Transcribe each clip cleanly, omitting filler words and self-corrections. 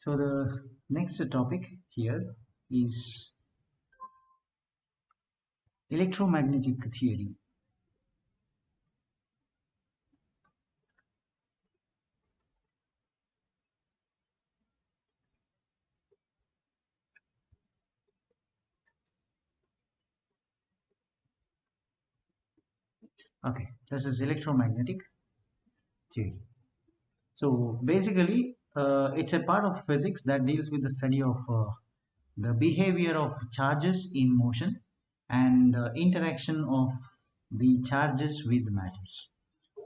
So the next topic here is electromagnetic theory. Okay, this is electromagnetic theory. So basically, it's a part of physics that deals with the study of the behavior of charges in motion and interaction of the charges with matters,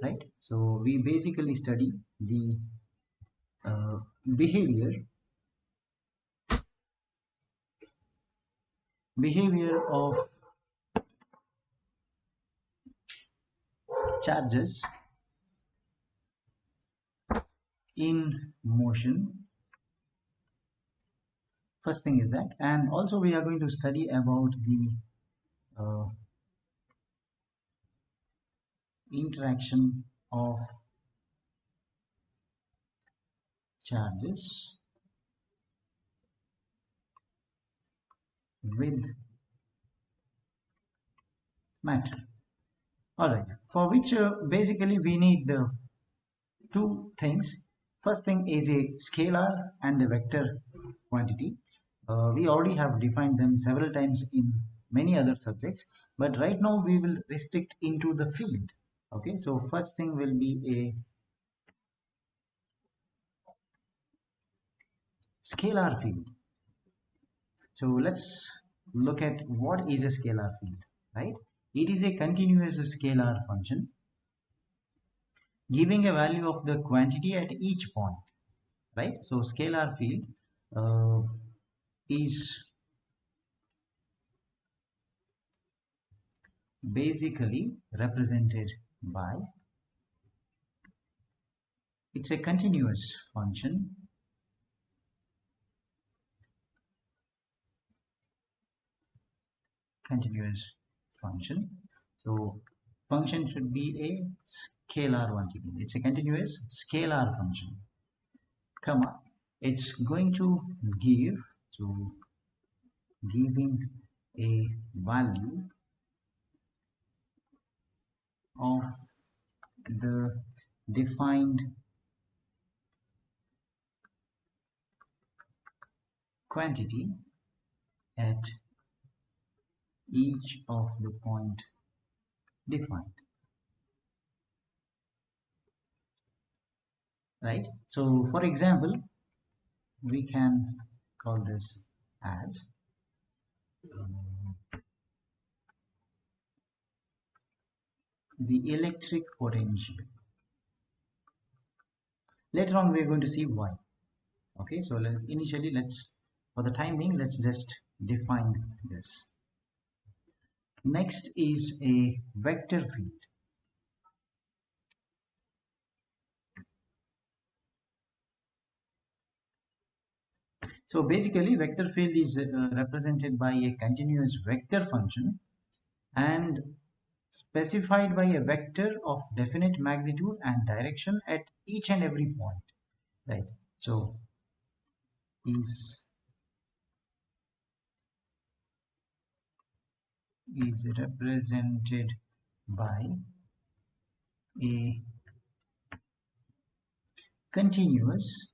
right? So we basically study the uh, behavior of charges in motion. First thing is that, and also we are going to study about the uh, interaction of charges with matter. All right, for which basically we need two things. First thing is a scalar and a vector quantity. We already have defined them several times in many other subjects, but right now we will restrict into the field. Okay, so first thing will be a scalar field. So let's look at what is a scalar field, right? It is a continuous scalar function giving a value of the quantity at each point, right? So scalar field uh, is basically represented by, it's a continuous function so function should be a scalar. Once again, it's a continuous scalar function, comma, it's going to give, so giving a value of the defined quantity at each of the point defined, right? So for example, we can call this as the electric potential. Later on we're going to see why. Okay, so let's for the time being, let's just define this. Next is a vector field. So basically vector field is represented by a continuous vector function and specified by a vector of definite magnitude and direction at each and every point, right? So is represented by a continuous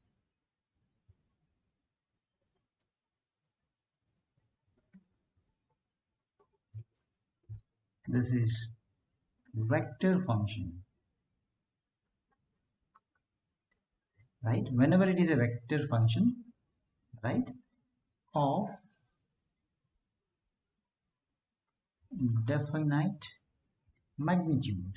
this is vector function, right? Whenever it is a vector function, right, of definite magnitude,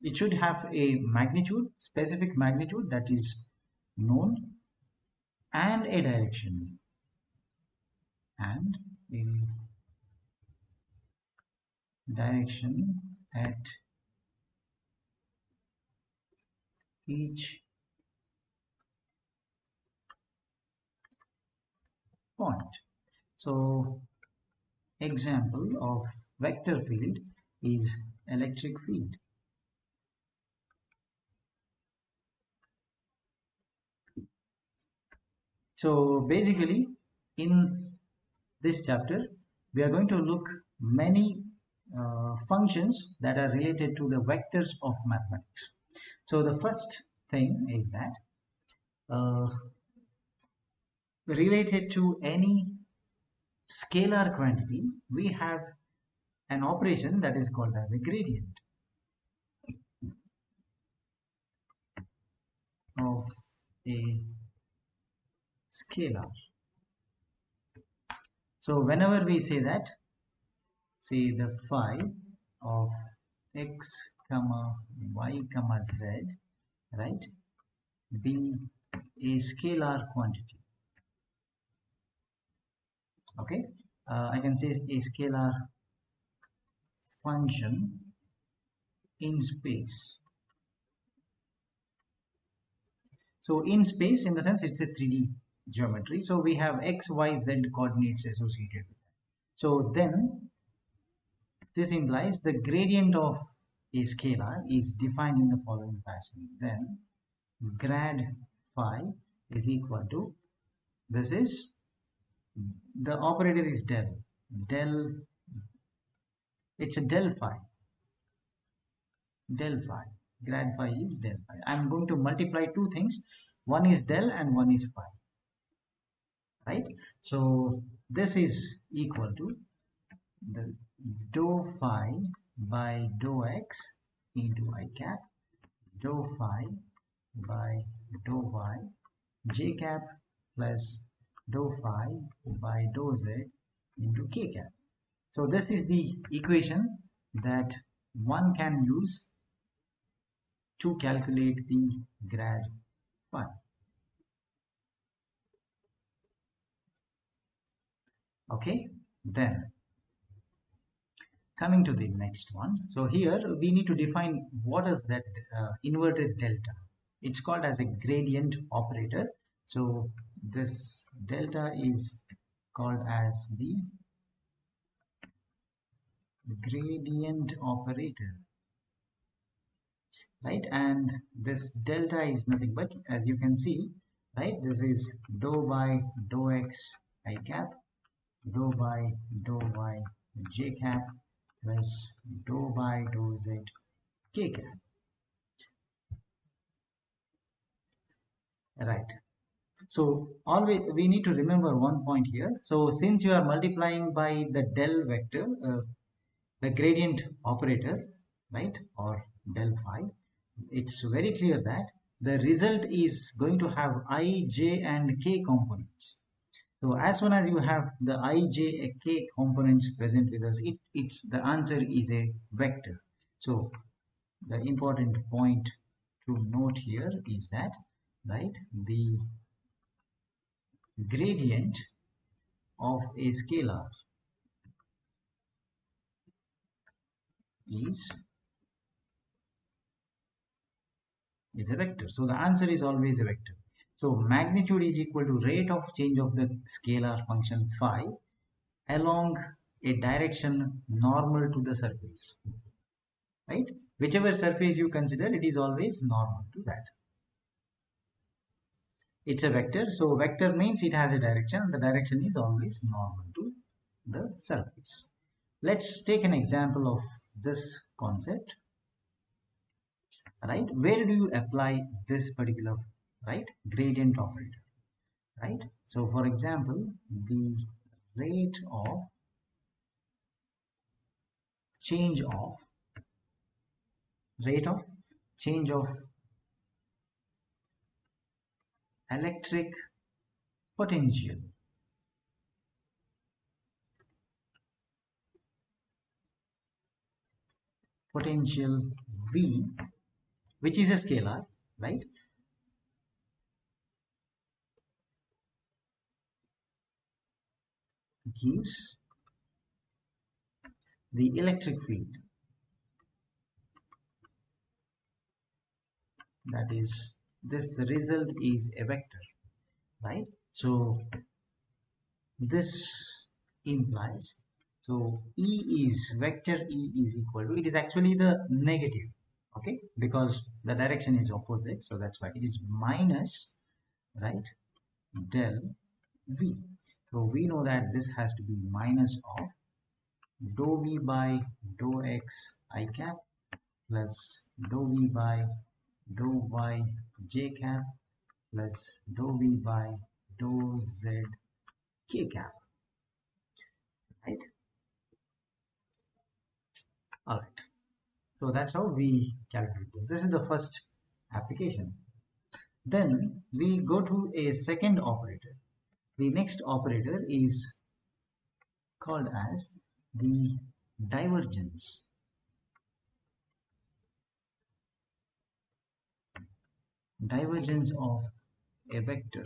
it should have a magnitude, specific magnitude that is known, and a direction at each point. So example of vector field is electric field. So basically in this chapter we are going to look many functions that are related to the vectors of mathematics. So the first thing is that related to any scalar quantity, we have an operation that is called as a gradient of a scalar. So whenever we say that, say the phi of x comma y comma z, right, be a scalar quantity. Okay, I can say a scalar function in space. So in space, in the sense it's a 3D geometry, so we have x, y, z coordinates associated with that. So then this implies the gradient of a scalar is defined in the following fashion. Then grad phi is equal to, this is, the operator is del, it's a del phi, grad phi is del phi. I'm going to multiply two things, one is del and one is phi, right? So this is equal to the dou phi by dou x into I cap, dou phi by dou y j cap plus dou phi by dou z into k cap. So this is the equation that one can use to calculate the grad phi. Okay, then coming to the next one. So here we need to define what is that inverted delta. It's called as a gradient operator. So this delta is called as the gradient operator, right? And this delta is nothing but, as you can see, right, this is dou by dou x I cap, dou by dou y j cap plus dou by dou z k cap, right? So always we need to remember one point here. So since you are multiplying by the del vector, the gradient operator, right, or del phi, it's very clear that the result is going to have I, j and k components. So as soon as you have the I, j, k components present with us, it's the answer is a vector. So the important point to note here is that, right, the gradient of a scalar is a vector. So the answer is always a vector. So magnitude is equal to rate of change of the scalar function phi along a direction normal to the surface, right? Whichever surface you consider, it is always normal to that. It's a vector, so vector means it has a direction, and the direction is always normal to the surface. Let's take an example of this concept, right? Where do you apply this particular, right, gradient operator, right? So for example, the rate of change of electric potential V, which is a scalar, right, gives the electric field, that is, this result is a vector, right? So this implies, so E is vector, E is equal to, it is actually the negative, okay, because the direction is opposite, so that's why it is minus, right, del v. So we know that this has to be minus of dou v by dou x I cap plus dou v by dou y j cap plus dou v by dou z k cap, right? All right. So that's how we calculate this. This is the first application. Then we go to a second operator. The next operator is called as the divergence. Divergence of a vector.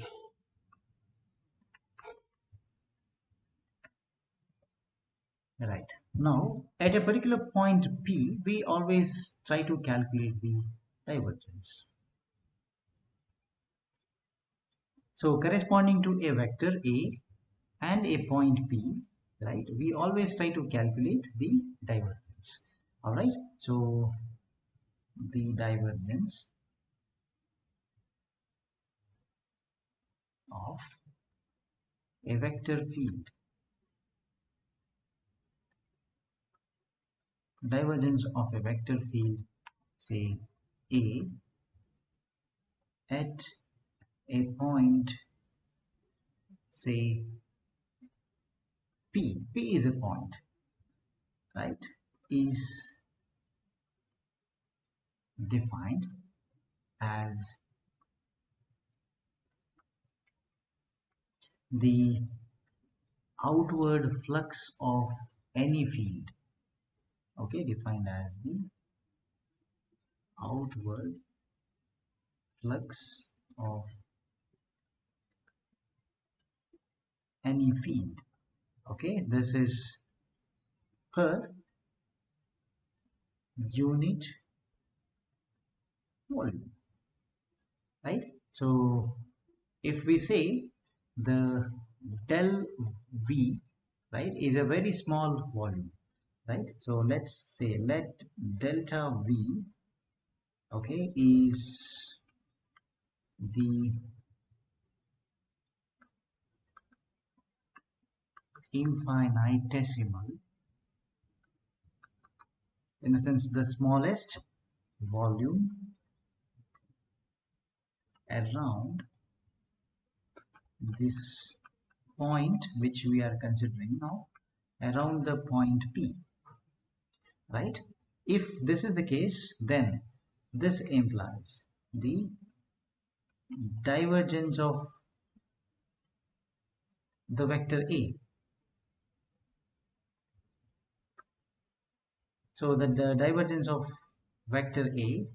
Right. Now, at a particular point P, we always try to calculate the divergence. So, corresponding to a vector A and a point P, right, we always try to calculate the divergence. All right. So, the divergence of a vector field. Divergence of a vector field, say A, at a point, say P. P is a point, right, is defined as the outward flux of any field. Okay, defined as the outward flux of any field. Okay, this is per unit volume, right? So if we say the del V, right, is a very small volume, right? So let's say let delta V, okay, is the infinitesimal, in the sense the smallest volume around this point which we are considering now, around the point P, right? If this is the case, then this implies the divergence of the vector A. So the divergence of vector A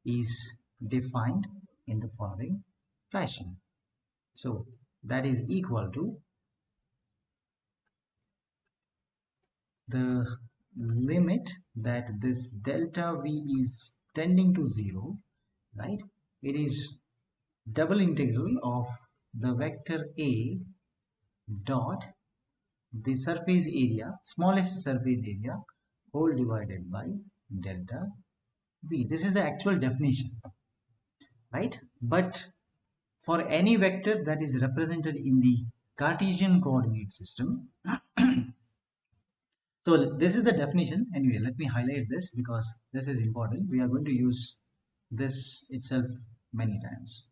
is defined in the following fashion. So that is equal to the limit that this delta V is tending to 0, right? It is double integral of the vector A dot the surface area, smallest surface area, whole divided by delta V. This is the actual definition, right? But for any vector that is represented in the Cartesian coordinate system, so this is the definition. Anyway, let me highlight this because this is important. We are going to use this itself many times.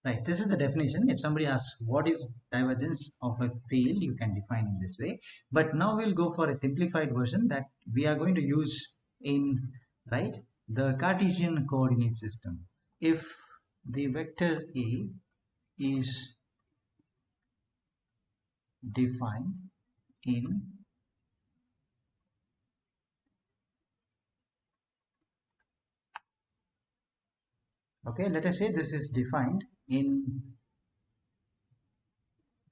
Right, this is the definition. If somebody asks what is divergence of a field, you can define in this way. But now we'll go for a simplified version that we are going to use in, right, the Cartesian coordinate system. If the vector A is defined in okay, let us say this is defined in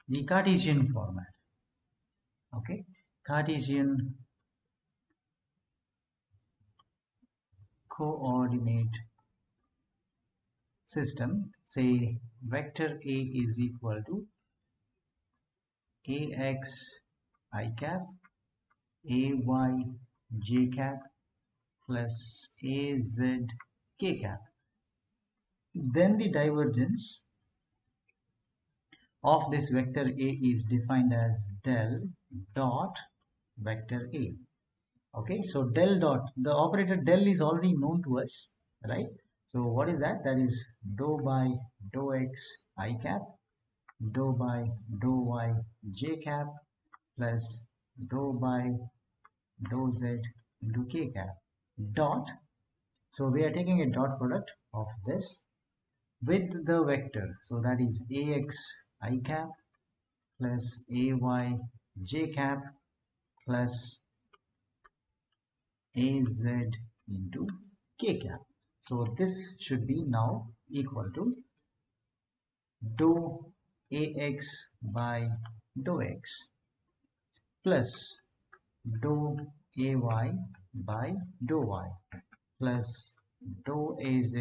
the Cartesian format. Okay, Cartesian coordinate system, say vector A is equal to ax I cap ay j cap plus az k cap. Then the divergence of this vector A is defined as del dot vector A. Okay, so del dot, the operator del is already known to us, right? So what is that? That is dou by dou x I cap, dou by dou y j cap plus dou by dou z into k cap dot. So we are taking a dot product of this with the vector. So that is ax I cap plus ay j cap plus az into k cap. So this should be now equal to dou ax by dou x plus dou ay by dou y plus dou az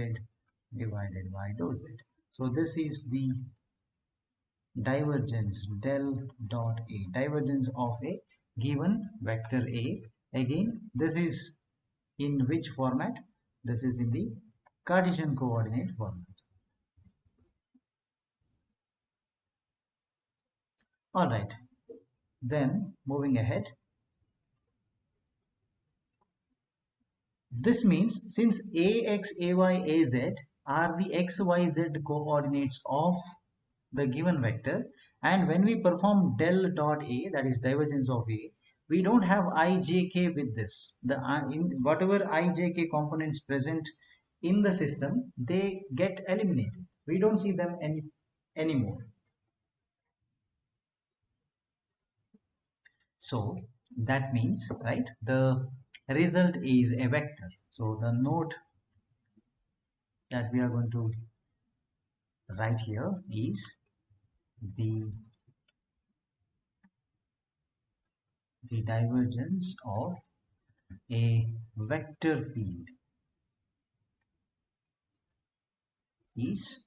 divided by dou z. So this is the divergence del dot A, divergence of a given vector A. Again, this is in which format? This is in the Cartesian coordinate format. All right, then moving ahead. This means since ax, ay, az are the x, y, z coordinates of the given vector, and when we perform del dot A, that is divergence of A, we don't have ijk with this. The in whatever ijk components present in the system, they get eliminated. We don't see them anymore. So that means, right, the result is a vector. So the note that we are going to write here is the divergence of a vector field is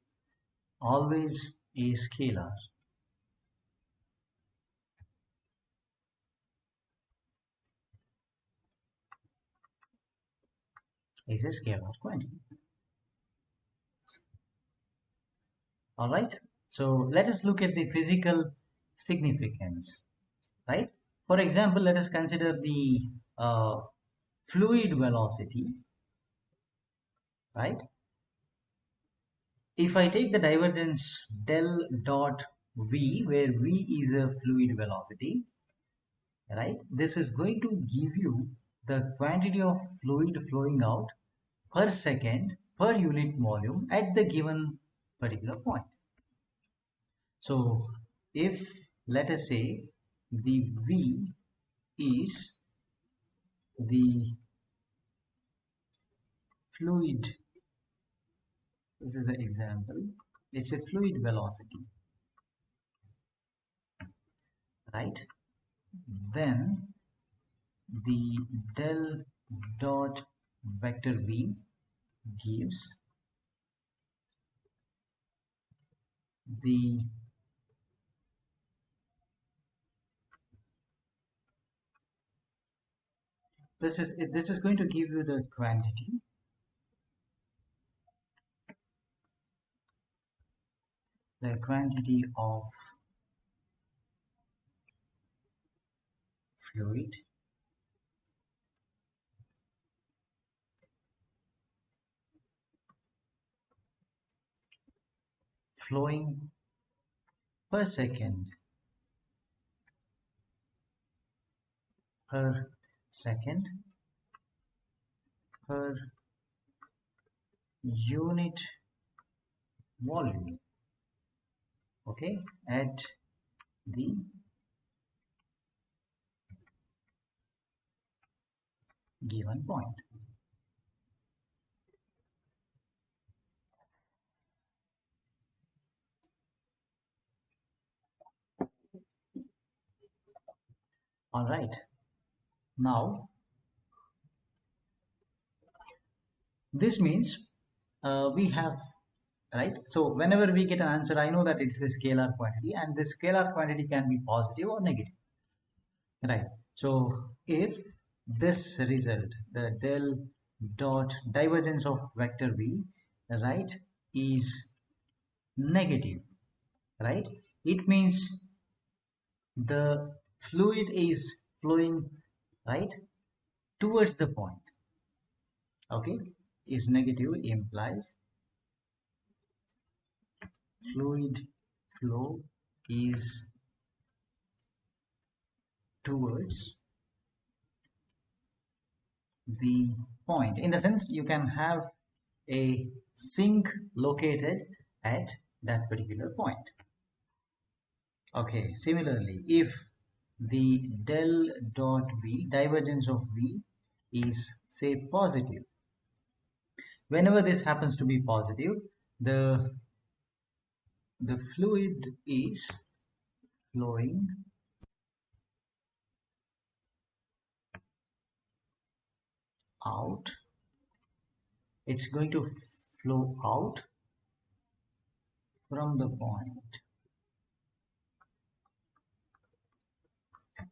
always a scalar. Is a scalar quantity. All right. So let us look at the physical significance. Right. For example, let us consider the fluid velocity. Right. If I take the divergence del dot V, where V is a fluid velocity, right, this is going to give you the quantity of fluid flowing out per second per unit volume at the given particular point. So if, let us say, the V is the fluid, this is an example, it's a fluid velocity, right? Then the del dot vector V gives the this is going to give you the quantity of fluid flowing per second per unit volume, okay, at the given point. All right, now this means we have, right, so whenever we get an answer, I know that it's a scalar quantity, and this scalar quantity can be positive or negative, right? So if this result, the del dot divergence of vector v, right, is negative, right, it means the fluid is flowing, right, towards the point. Okay, is negative implies fluid flow is towards the point. In the sense, you can have a sink located at that particular point. Okay, similarly, if the del dot v, divergence of v, is say positive, whenever this happens to be positive, the fluid is flowing out. It's going to flow out from the point.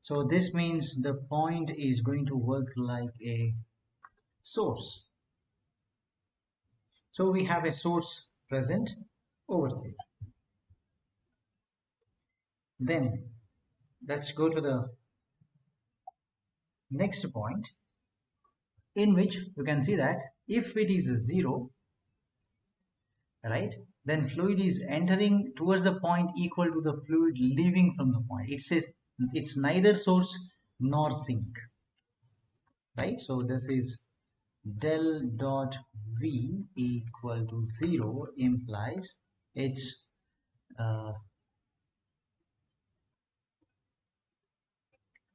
So this means the point is going to work like a source. So we have a source present over there. Then let's go to the next point, in which you can see that if it is 0, right, then fluid is entering towards the point equal to the fluid leaving from the point. It says it's neither source nor sink, right? So this is del dot v equal to 0 implies it's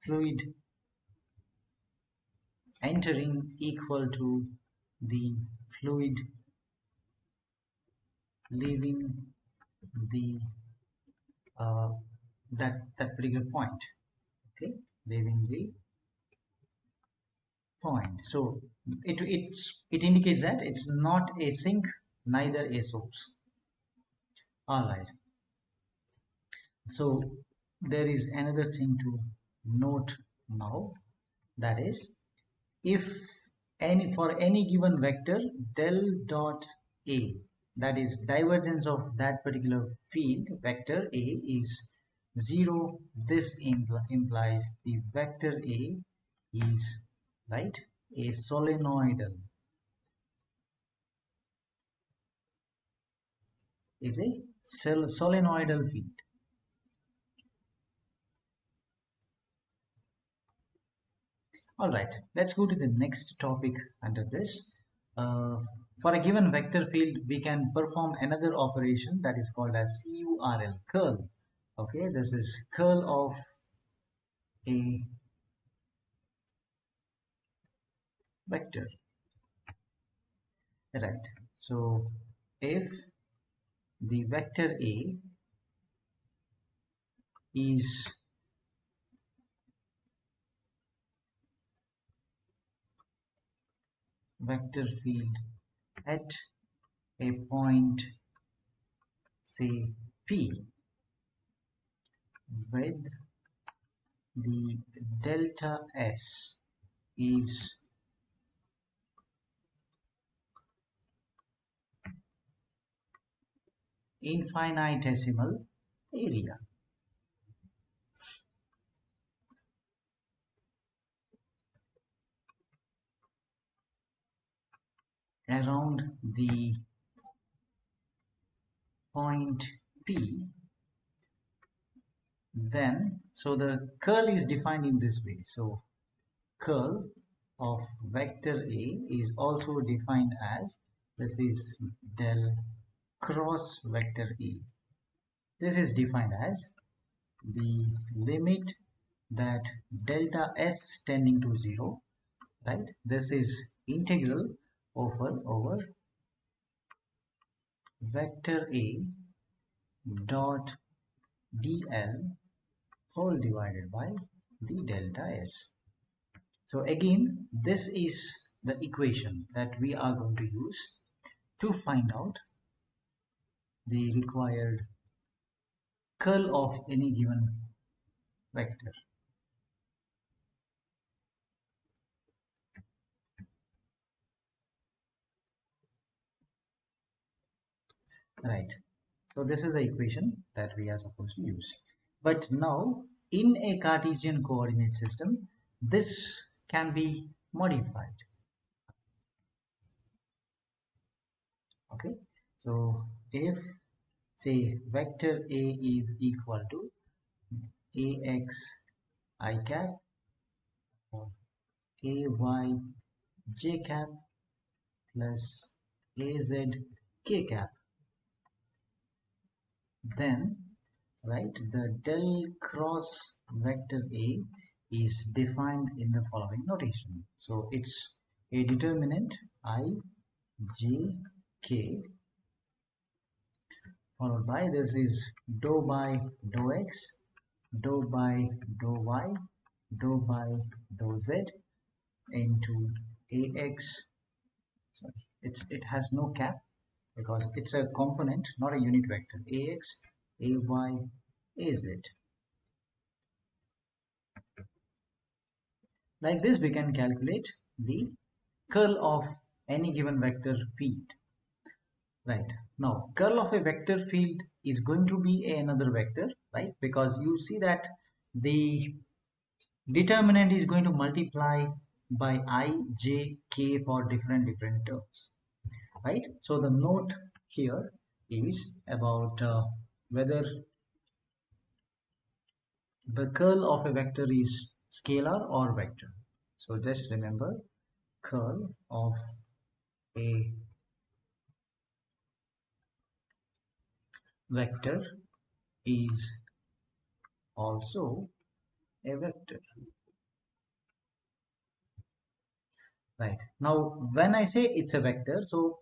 fluid entering equal to the fluid leaving the that particular point. Okay, leaving the point. So it indicates that it's not a sink, neither a source. All right. So there is another thing to note now, that is, if for any given vector del dot a, that is divergence of that particular field vector a, is 0, this implies the vector a is, right, a solenoidal, is a solenoidal field. All right, let's go to the next topic under this. For a given vector field, we can perform another operation that is called as curl, curl. Okay, this is curl of a vector. Right. So if the vector A is vector field at a point, say P, with the delta S is infinitesimal area. Around the point P, then so the curl is defined in this way. So curl of vector A is also defined as, this is del cross vector A. This is defined as the limit that delta S tending to 0, right? This is integral over vector A dot dl whole divided by the delta S. So again, this is the equation that we are going to use to find out the required curl of any given vector. right? So this is the equation that we are supposed to use. But now in a Cartesian coordinate system, this can be modified. Okay, so if say vector A is equal to ax I cap or ay j cap plus az k cap, then right, the del cross vector A is defined in the following notation. So it's a determinant I j k followed by this is dou by dou x, dou by dou y, dou by dou z into ax. Sorry, it has no cap because it's a component, not a unit vector. Ax, ay, az. Like this, we can calculate the curl of any given vector field. Right, now curl of a vector field is going to be another vector, right? Because you see that the determinant is going to multiply by I, j, k for different terms, right? So the note here is about whether the curl of a vector is scalar or vector. So just remember, curl of a vector is also a vector. Right, now when I say it's a vector, so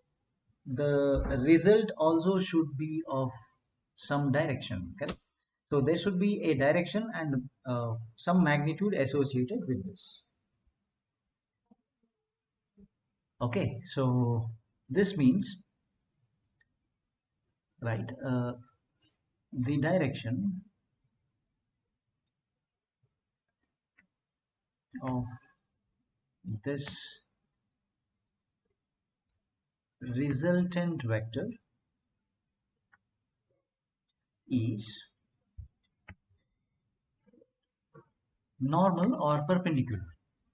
the result also should be of some direction, correct? So there should be a direction and some magnitude associated with this. Okay, so this means, right, the direction of this resultant vector is normal or perpendicular.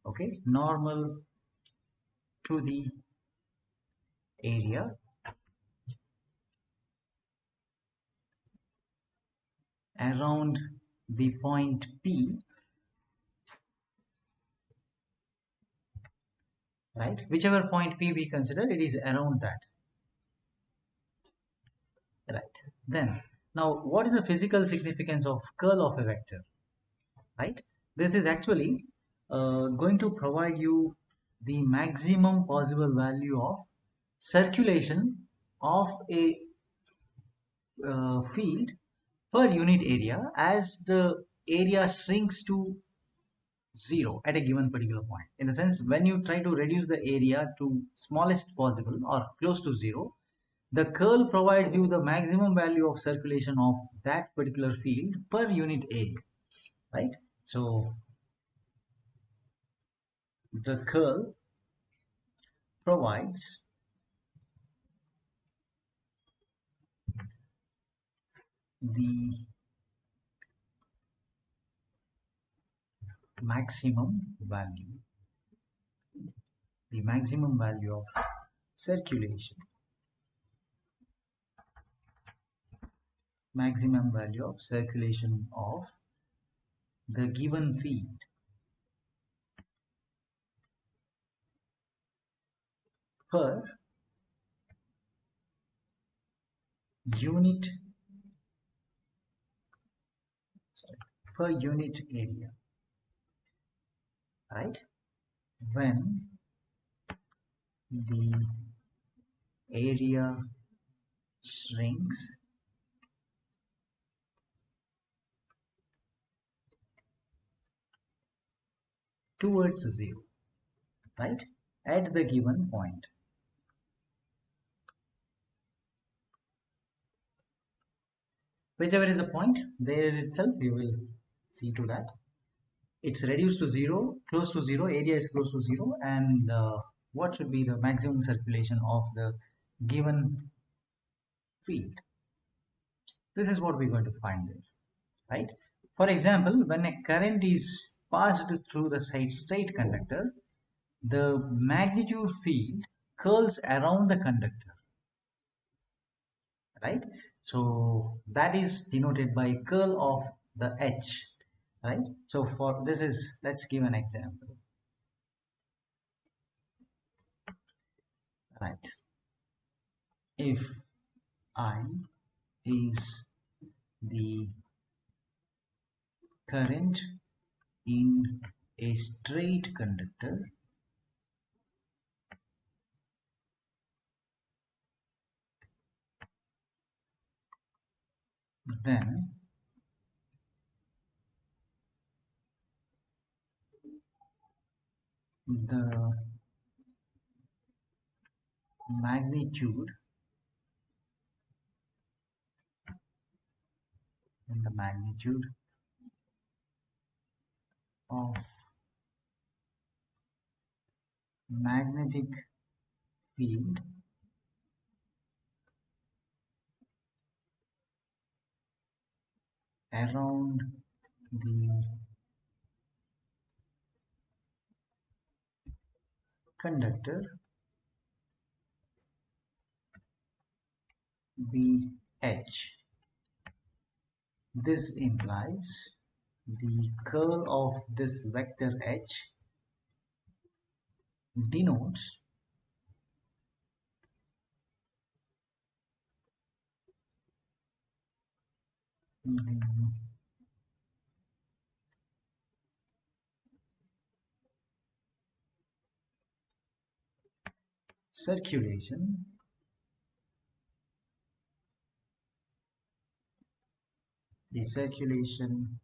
Okay, normal to the area around the point P, right? Whichever point P we consider, it is around that. Right, then now what is the physical significance of curl of a vector? Right, this is actually going to provide you the maximum possible value of circulation of a field per unit area as the area shrinks to zero at a given particular point. In the sense, when you try to reduce the area to smallest possible or close to zero, the curl provides you the maximum value of circulation of that particular field per unit area, right? So the curl provides the maximum value, of circulation, of the given field per unit area, right? When the area shrinks towards zero, right, at the given point. Whichever is the point, there itself we will see to that. It's reduced to zero, close to zero, area is close to zero, and what should be the maximum circulation of the given field. This is what we're going to find there, right? For example, when a current is passed through the straight conductor, the magnitude field curls around the conductor, right? So that is denoted by curl of the H, right? So for this is, let's give an example, right? If I is the current in a straight conductor, then the magnitude of magnetic field around the conductor BH. This implies the curl of this vector H denotes the circulation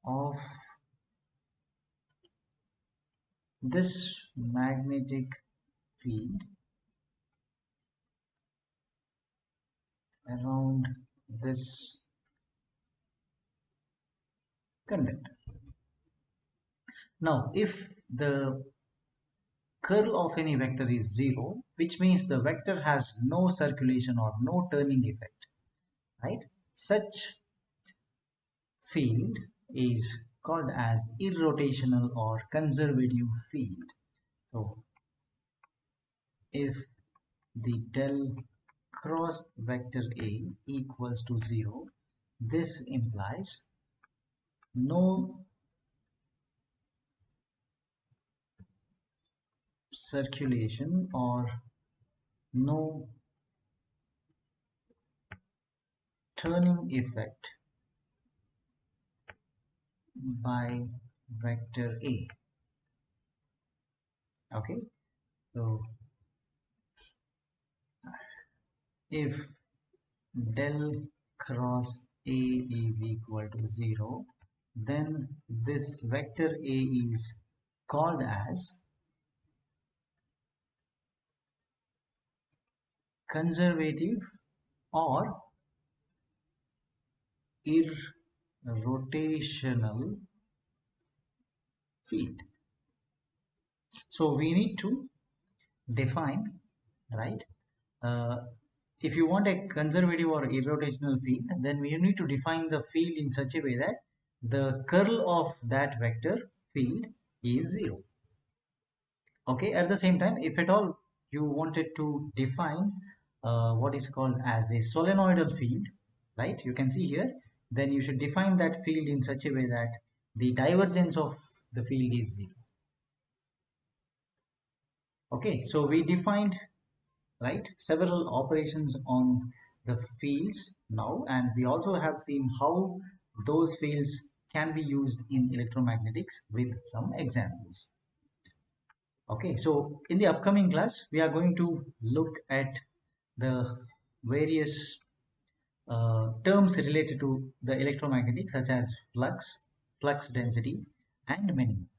of this magnetic field around this conductor. Now, if the curl of any vector is 0, which means the vector has no circulation or no turning effect, right? Such field is called as irrotational or conservative field. So if the del cross vector A equals to 0, this implies no circulation or no turning effect by vector A. Okay, so if del cross A is equal to 0, then this vector A is called as conservative or irrotational field. So we need to define, right? If you want a conservative or irrotational field, then we need to define the field in such a way that the curl of that vector field is 0. Okay, at the same time, if at all you wanted to define what is called as a solenoidal field, right, you can see here, then you should define that field in such a way that the divergence of the field is 0. Okay, so we defined, right, several operations on the fields now, and we also have seen how those fields can be used in electromagnetics with some examples. Okay, so in the upcoming class, we are going to look at the various terms related to the electromagnetic, such as flux, flux density, and many more.